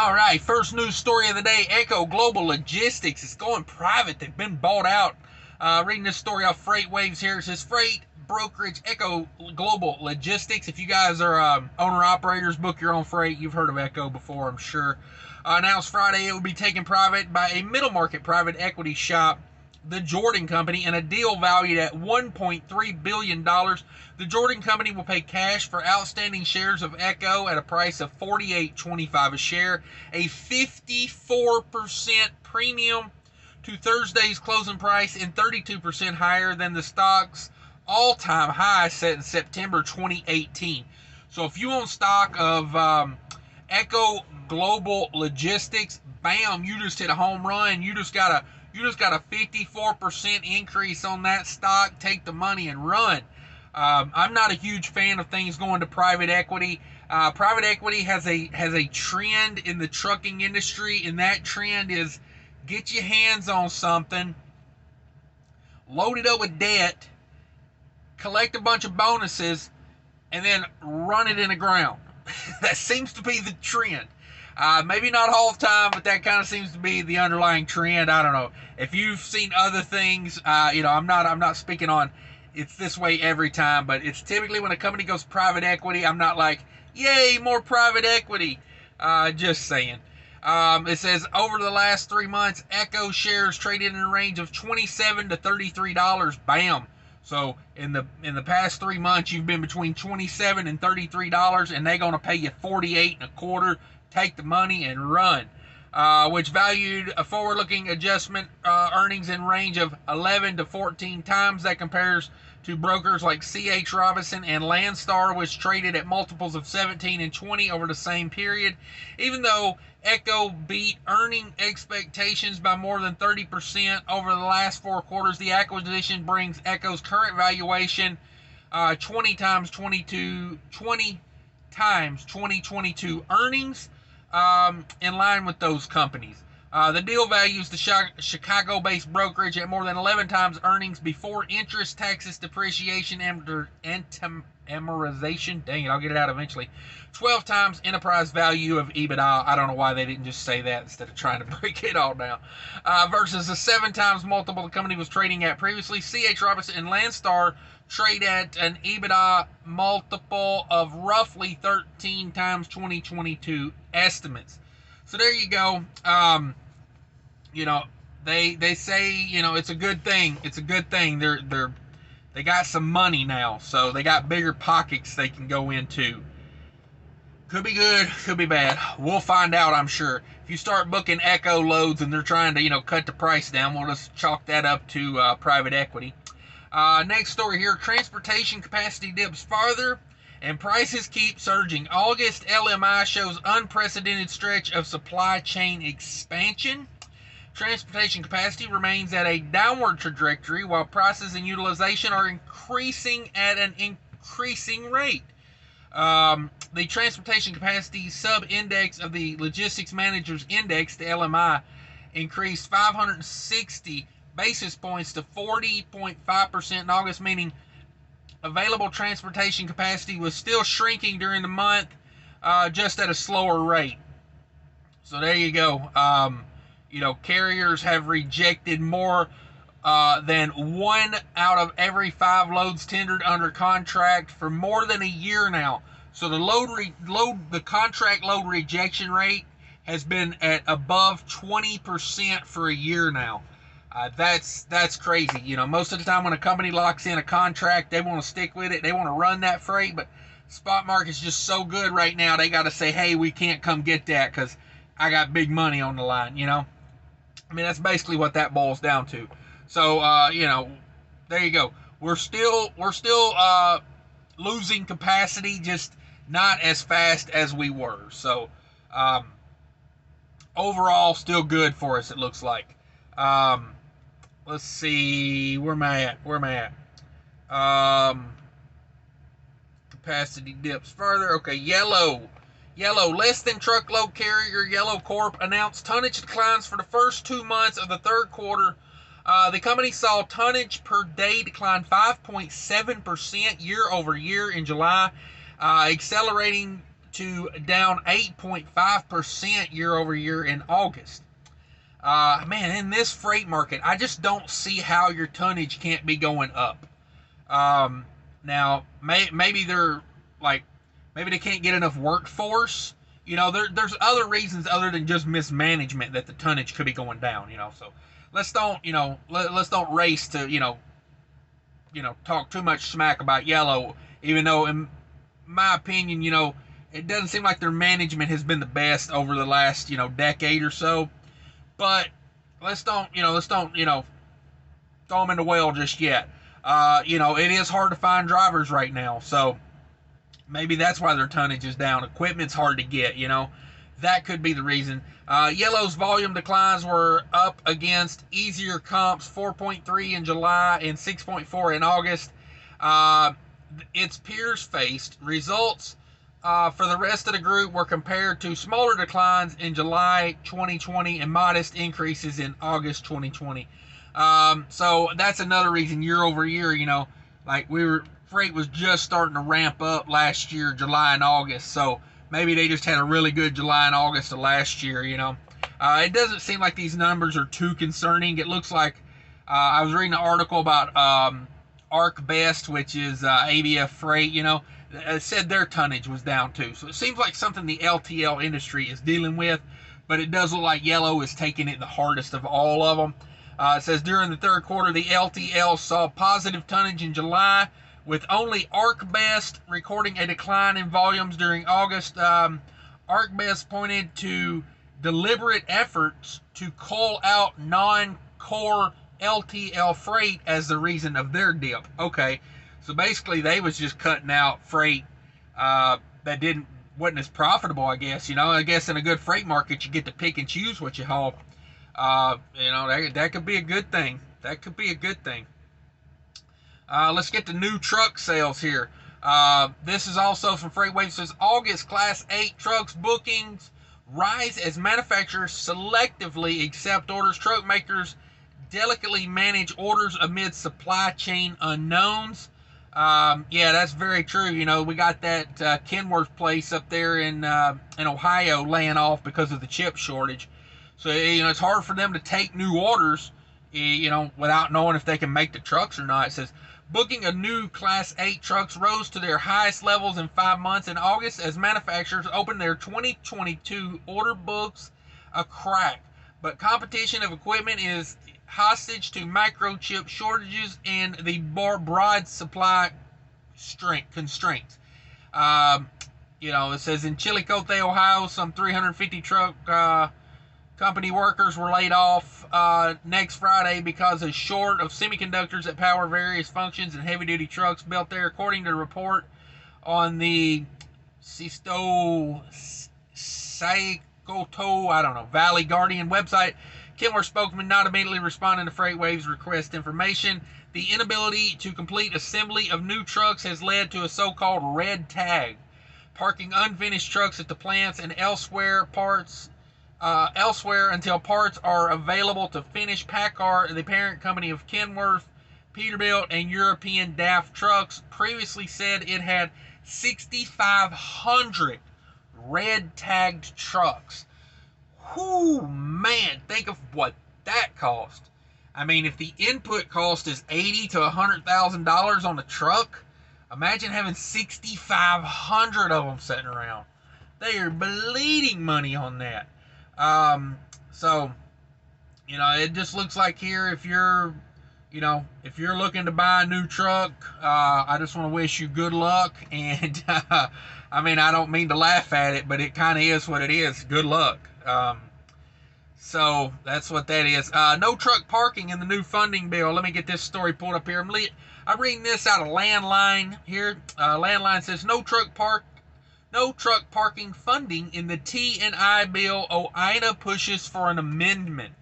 All right, first news story of the day, Echo Global Logistics is going private. They've been bought out. Reading this story off Freight Waves here. It says freight brokerage Echo Global Logistics. If you guys are owner-operators, book your own freight. You've heard of Echo before, I'm sure. Announced Friday it will be taken private by a middle-market private equity shop, the Jordan Company, in a deal valued at $1.3 billion. The Jordan Company will pay cash for outstanding shares of Echo at a price of $48.25 a share, a 54% premium to Thursday's closing price and 32% higher than the stock's all-time high set in September 2018. So if you own stock of Echo Global Logistics, bam, you just hit a home run. You just got a 54% increase on that stock. Take the money and run. I'm not a huge fan of things going to private equity. Private equity has a trend in the trucking industry, and that trend is get your hands on something, load it up with debt, collect a bunch of bonuses, and then run it in the ground. That seems to be the trend. Maybe not all the time, but that kind of seems to be the underlying trend. I don't know. If you've seen other things, I'm not speaking on it's this way every time, but it's typically when a company goes private equity, I'm not like, yay, more private equity. Just saying. It says over the last 3 months, Echo shares traded in a range of $27 to $33. Bam. So in the past 3 months, you've been between $27 and $33, and they're gonna pay you $48.25. Take the money and run. Which valued a forward-looking adjustment earnings in range of 11 to 14 times. That compares to brokers like C.H. Robinson and Landstar, which traded at multiples of 17 and 20 over the same period. Even though Echo beat earning expectations by more than 30% over the last 4 quarters, the acquisition brings Echo's current valuation 20 times 2022 earnings, in line with those companies. The deal values the Chicago-based brokerage at more than 11 times earnings before interest, taxes, depreciation, amortization. Dang it, I'll get it out eventually. 12 times enterprise value of EBITDA. I don't know why they didn't just say that instead of trying to break it all down. Versus the 7 times multiple the company was trading at previously. C.H. Robinson and Landstar trade at an EBITDA multiple of roughly 13 times 2022 estimates. So there you go. They say, it's a good thing. It's a good thing. They got some money now, so they got bigger pockets they can go into. Could be good, could be bad. We'll find out, I'm sure. If you start booking Echo loads and they're trying to, cut the price down, we'll just chalk that up to private equity. Next story here, transportation capacity dips farther and prices keep surging. August LMI shows unprecedented stretch of supply chain expansion. Transportation capacity remains at a downward trajectory while prices and utilization are increasing at an increasing rate. The transportation capacity sub-index of the Logistics Managers Index, the LMI, increased 560 basis points to 40.5% in August, meaning available transportation capacity was still shrinking during the month, just at a slower rate. So there you go. Carriers have rejected more than 1 out of every 5 loads tendered under contract for more than a year now. So the contract load rejection rate has been at above 20% for a year now. That's crazy. Most of the time when a company locks in a contract, they want to stick with it. They want to run that freight, but spot market's just so good right now. They got to say, hey, we can't come get that because I got big money on the line. That's basically what that boils down to. So, there you go. We're still losing capacity, just not as fast as we were. So, overall, still good for us, it looks like. Let's see, where am I at? Capacity dips further. Okay, Yellow, less than truckload carrier Yellow Corp announced tonnage declines for the first 2 months of the third quarter. The company saw tonnage per day decline 5.7% year over year in July, accelerating to down 8.5% year over year in August. Man, in this freight market, I just don't see how your tonnage can't be going up. Now, maybe they're like, maybe they can't get enough workforce. You know, there's other reasons other than just mismanagement that the tonnage could be going down. You know, so let's don't, let's don't race to, talk too much smack about Yellow, even though, in my opinion, it doesn't seem like their management has been the best over the last, decade or so. But let's don't throw them in the well just yet. It is hard to find drivers right now, so maybe that's why their tonnage is down. Equipment's hard to get, That could be the reason. Yellow's volume declines were up against easier comps, 4.3 in July and 6.4 in August. Its peers faced results for the rest of the group were compared to smaller declines in July 2020 and modest increases in August 2020. So that's another reason year over year, freight was just starting to ramp up last year, July and August. So maybe they just had a really good July and August of last year, It doesn't seem like these numbers are too concerning. It looks like I was reading an article about ArcBest, which is ABF Freight, it said their tonnage was down too. So it seems like something the LTL industry is dealing with, but it does look like Yellow is taking it the hardest of all of them. It says during the third quarter, the LTL saw positive tonnage in July, with only ArcBest recording a decline in volumes during August. ArcBest pointed to deliberate efforts to cull out non-core LTL freight as the reason of their dip. Okay, so basically they was just cutting out freight that wasn't as profitable, I guess. I guess in a good freight market you get to pick and choose what you haul. That could be a good thing. That could be a good thing. Let's get to new truck sales here. This is also from FreightWaves. It says August Class 8 trucks bookings rise as manufacturers selectively accept orders. Truck makers delicately manage orders amid supply chain unknowns. Yeah, that's very true. We got that Kenworth place up there in Ohio laying off because of the chip shortage. So, it's hard for them to take new orders, without knowing if they can make the trucks or not. It says, booking of new Class 8 trucks rose to their highest levels in 5 months in August as manufacturers opened their 2022 order books a crack. But competition of equipment is hostage to microchip shortages and the broad supply constraints. It says in Chillicothe, Ohio, some 350 truck company workers were laid off next Friday because of short of semiconductors that power various functions in heavy-duty trucks built there, according to a report on the Valley Guardian website. Kenworth spokesman not immediately responding to FreightWaves' request information. The inability to complete assembly of new trucks has led to a so-called red tag, parking unfinished trucks at the plants and elsewhere until parts are available to finish. PACCAR, the parent company of Kenworth, Peterbilt, and European DAF trucks, previously said it had 6,500 red-tagged trucks. Whoo, man, think of what that cost. I mean, if the input cost is $80,000 to $100,000 on the truck, imagine having 6,500 of them sitting around. They are bleeding money on that. It just looks like here, if you're looking to buy a new truck, I just want to wish you good luck. And, I don't mean to laugh at it, but it kind of is what it is. Good luck. So that's what that is. No truck parking in the new funding bill. Let me get this story pulled up here. I'm reading this out of Landline here. Landline says no truck parking funding in the T&I bill. OINA pushes for an amendment.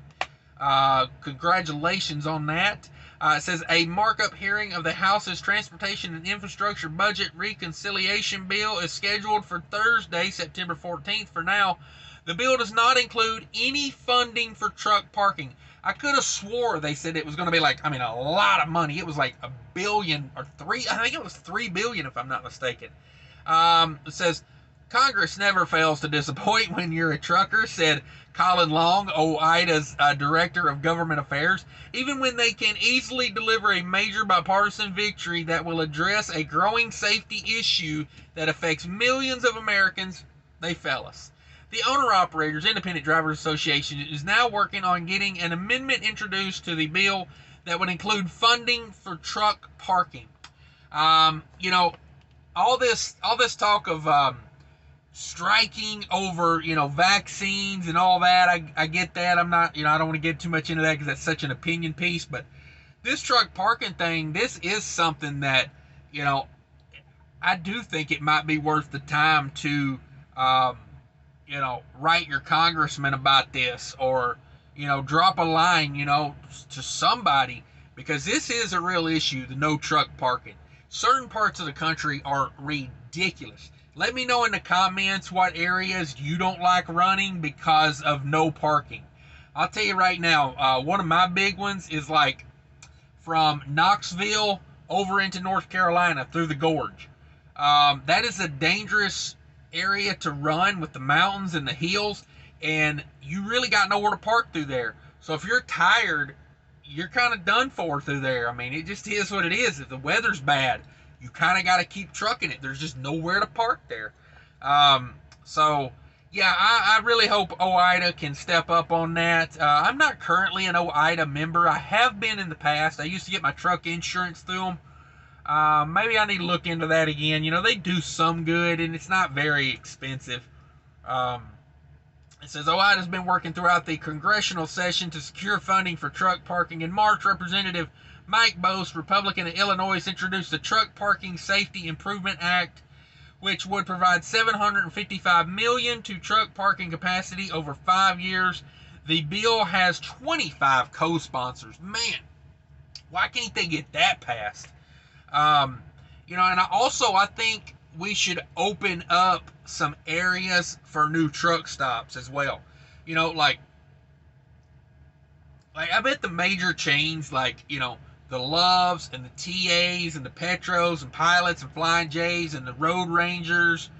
Congratulations on that. It says a markup hearing of the House's Transportation and Infrastructure Budget Reconciliation Bill is scheduled for Thursday, September 14th. For now, the bill does not include any funding for truck parking. I could have swore they said it was going to be a lot of money. It was like $1 billion or I think it was $3 billion if I'm not mistaken. It says Congress never fails to disappoint when you're a trucker, said Colin Long, OIDA's Director of Government Affairs. Even when they can easily deliver a major bipartisan victory that will address a growing safety issue that affects millions of Americans, they fail us. The Owner-Operators Independent Drivers Association is now working on getting an amendment introduced to the bill that would include funding for truck parking. You know, all this talk of striking over, vaccines and all that. I get that. I'm not, I don't want to get too much into that because that's such an opinion piece. But this truck parking thing, this is something that, I do think it might be worth the time to, write your congressman about this, or, drop a line, to somebody, because this is a real issue, the no truck parking. Certain parts of the country are ridiculous. Let me know in the comments what areas you don't like running because of no parking. I'll tell you right now, one of my big ones is like from Knoxville over into North Carolina through the gorge. That is a dangerous area to run with the mountains and the hills, and you really got nowhere to park through there. So if you're tired, you're kind of done for through there. I mean, it just is what it is. If the weather's bad, you kind of got to keep trucking it. There's just nowhere to park there. So, yeah, I really hope OIDA can step up on that. I'm not currently an OIDA member. I have been in the past. I used to get my truck insurance through them. Maybe I need to look into that again. They do some good, and it's not very expensive. It says OIDA's been working throughout the congressional session to secure funding for truck parking. In March, Representative Mike Bose, Republican of Illinois, introduced the Truck Parking Safety Improvement Act, which would provide $755 million to truck parking capacity over 5 years. The bill has 25 co-sponsors. Man, why can't they get that passed? And I think we should open up some areas for new truck stops as well. Like I bet the major chains, the Loves and the TAs and the Petros and Pilots and Flying J's and the Road Rangers,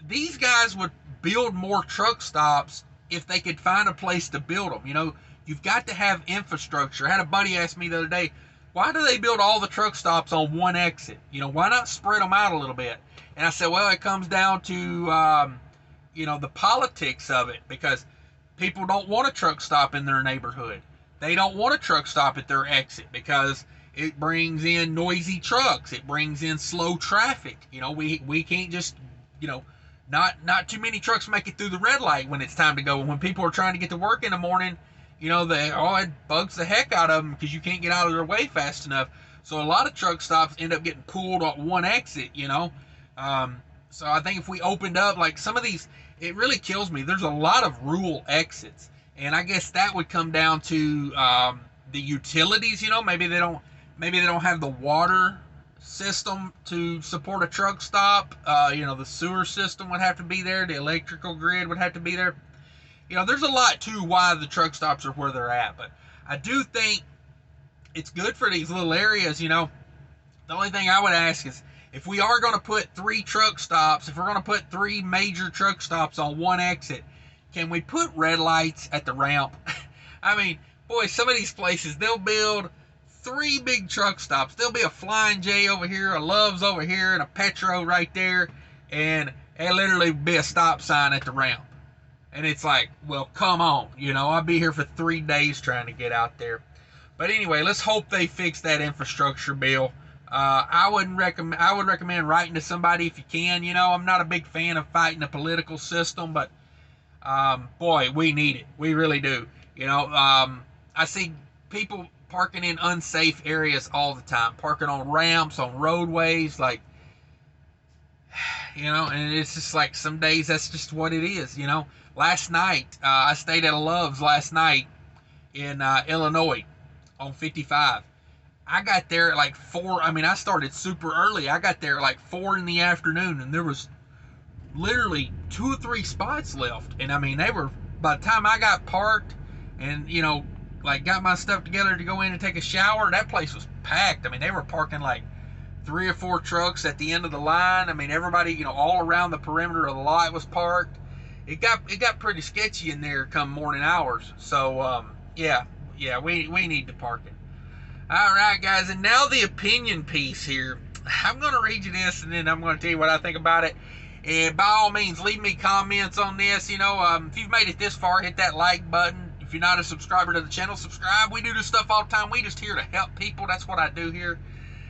these guys would build more truck stops if they could find a place to build them. You've got to have infrastructure. I had a buddy ask me the other day, why do they build all the truck stops on one exit? Why not spread them out a little bit? And I said, well, it comes down to, the politics of it, because people don't want a truck stop in their neighborhood. They don't want a truck stop at their exit because it brings in noisy trucks. It brings in slow traffic. We can't just, not too many trucks make it through the red light when it's time to go. When people are trying to get to work in the morning, it bugs the heck out of them because you can't get out of their way fast enough. So a lot of truck stops end up getting pulled on one exit, So I think if we opened up, some of these, it really kills me. There's a lot of rural exits. And I guess that would come down to the utilities. Maybe they don't have the water system to support a truck stop. The sewer system would have to be there. The electrical grid would have to be there. There's a lot to why the truck stops are where they're at. But I do think it's good for these little areas. The only thing I would ask is, if we are going to put 3 truck stops, if we're going to put 3 major truck stops on one exit, can we put red lights at the ramp? I mean, boy, some of these places, they'll build 3 big truck stops. There'll be a Flying J over here, a Love's over here, and a Petro right there, and it'll literally be a stop sign at the ramp. And it's like, well, come on. I'll be here for 3 days trying to get out there. But anyway, let's hope they fix that infrastructure bill. I would recommend writing to somebody if you can. I'm not a big fan of fighting the political system, but boy, we need it. We really do. I see people parking in unsafe areas all the time, parking on ramps, on roadways, and it's just some days that's just what it is. Last night, I stayed at a Love's last night in Illinois on 55. I got there at 4. I started super early. I got there at 4 in the afternoon, and there was literally 2 or 3 spots left. And they were, by the time I got parked and, got my stuff together to go in and take a shower, that place was packed. They were parking 3 or 4 trucks at the end of the line. I mean, everybody, you know, all around the perimeter of the lot was parked. It got pretty sketchy in there come morning hours. So yeah, we need the parking. All right, guys, and now the opinion piece here. I'm going to read you this, and then I'm going to tell you what I think about it. And by all means, leave me comments on this. You know, if you've made it this far, hit that like button. If you're not a subscriber to the channel, subscribe. We do this stuff all the time. We just here to help people. That's what I do here.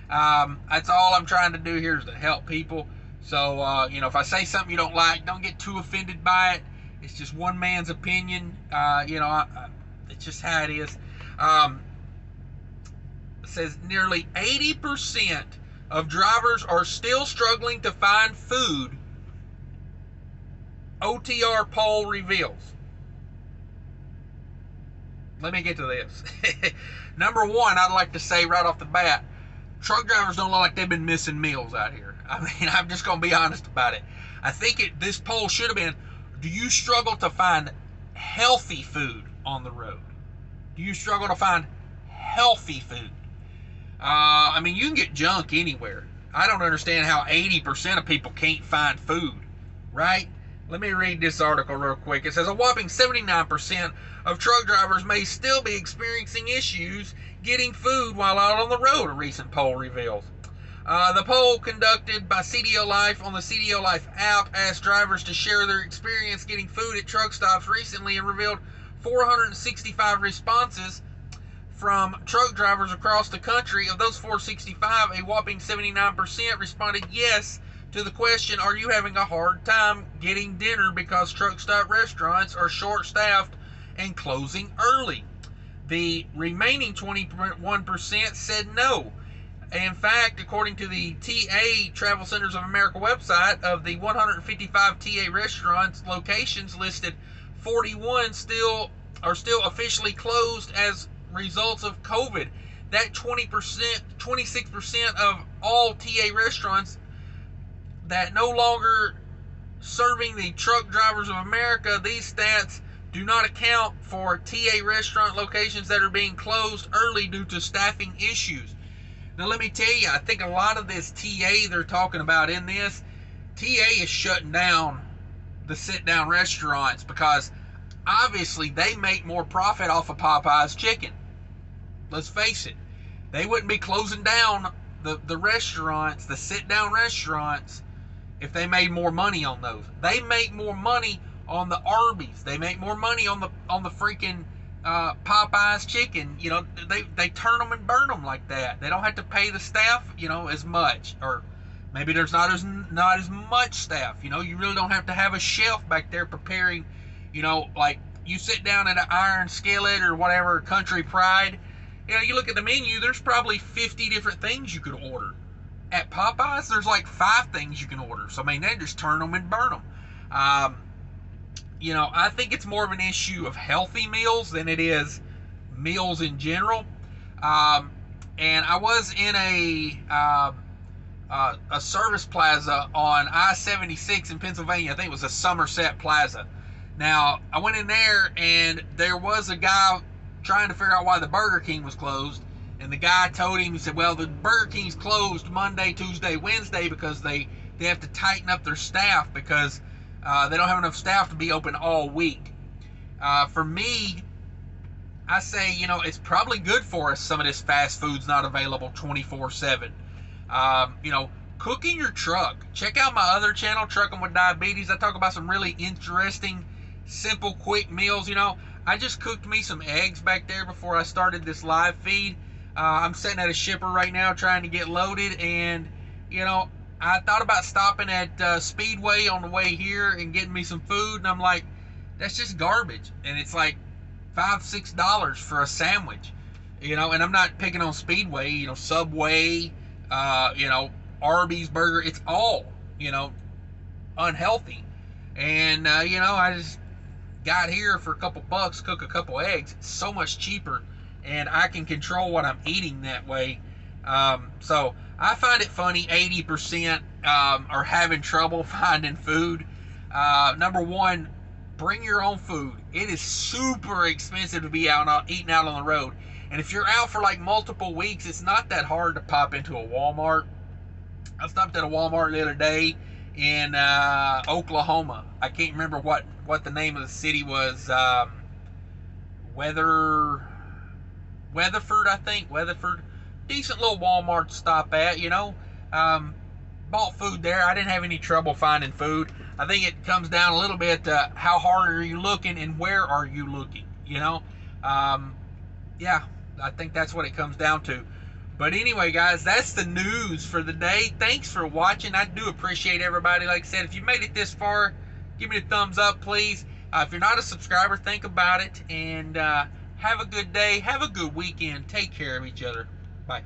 That's all I'm trying to do here is to help people. So, you know, if I say something you don't like, don't get too offended by it. It's just one man's opinion. You know, it's just how it is. It says nearly 80% of drivers are still struggling to find food. OTR poll reveals. Let me get to this. Number one, I'd like to say right off the bat, truck drivers don't look like they've been missing meals out here. I mean, I'm just going to be honest about it. I think this poll should have been, do you struggle to find healthy food on the road? Do you struggle to find healthy food? I mean, you can get junk anywhere. I don't understand how 80% of people can't find food, right? Let me read this article real quick. It says a whopping 79% of truck drivers may still be experiencing issues getting food while out on the road, a recent poll reveals. The poll conducted by CDO Life on the CDO Life app asked drivers to share their experience getting food at truck stops recently and revealed 465 responses from truck drivers across the country. Of those 465, a whopping 79% responded yes to the question, are you having a hard time getting dinner because truck stop restaurants are short-staffed and closing early? The remaining 21% said no. In fact, according to the TA Travel Centers of America website, of the 155 TA restaurants locations listed, 41 are still officially closed as results of COVID. That 26% of all TA restaurants that no longer serving the truck drivers of America, these stats do not account for TA restaurant locations that are being closed early due to staffing issues. Now let me tell you, I think a lot of this TA they're talking about in this, TA is shutting down the sit-down restaurants because obviously they make more profit off of Popeye's chicken. Let's face it. They wouldn't be closing down the restaurants, the sit-down restaurants, if they made more money on those. They make more money on the Arby's. They make more money on the freaking Popeye's chicken. You know, they turn them and burn them like that. They don't have to pay the staff, you know, as much, or maybe there's not as much staff. You know, you really don't have to have a chef back there preparing. You know, like you sit down at an Iron Skillet or whatever, Country Pride. You know, you look at the menu, there's probably 50 different things you could order. At Popeyes, there's like 5 things you can order. So, I mean, they just turn them and burn them. You know, I think it's more of an issue of healthy meals than it is meals in general. And I was in a service plaza on I-76 in Pennsylvania. I think it was a Somerset Plaza. Now, I went in there, and there was a guy trying to figure out why the Burger King was closed. And the guy told him, he said, well, the Burger King's closed Monday, Tuesday, Wednesday because they have to tighten up their staff because they don't have enough staff to be open all week. For me, I say, you know, it's probably good for us some of this fast food's not available 24/7. You know, cook in your truck. Check out my other channel, Trucking with Diabetes. I talk about some really interesting, simple, quick meals. You know, I just cooked me some eggs back there before I started this live feed. I'm sitting at a shipper right now trying to get loaded, and, you know, I thought about stopping at Speedway on the way here and getting me some food, and I'm like, that's just garbage. And it's like $5-6 for a sandwich, you know, and I'm not picking on Speedway, you know, Subway, you know, Arby's burger, it's all, you know, unhealthy. And, you know, I just got here for a couple bucks, cook a couple eggs. It's so much cheaper, and I can control what I'm eating that way. So I find it funny 80% are having trouble finding food. Number one, bring your own food. It is super expensive to be eating out on the road. And if you're out for like multiple weeks, it's not that hard to pop into a Walmart I stopped at a Walmart the other day in Oklahoma. I can't remember what the name of the city was. Weatherford, I think. Weatherford. Decent little Walmart to stop at, you know. Bought food there. I didn't have any trouble finding food. I think it comes down a little bit to how hard are you looking and where are you looking, you know. Yeah, I think that's what it comes down to. But anyway, guys, that's the news for the day. Thanks for watching. I do appreciate everybody. Like I said, if you made it this far, give me a thumbs up, please. If you're not a subscriber, think about it. And have a good day. Have a good weekend. Take care of each other. Bye.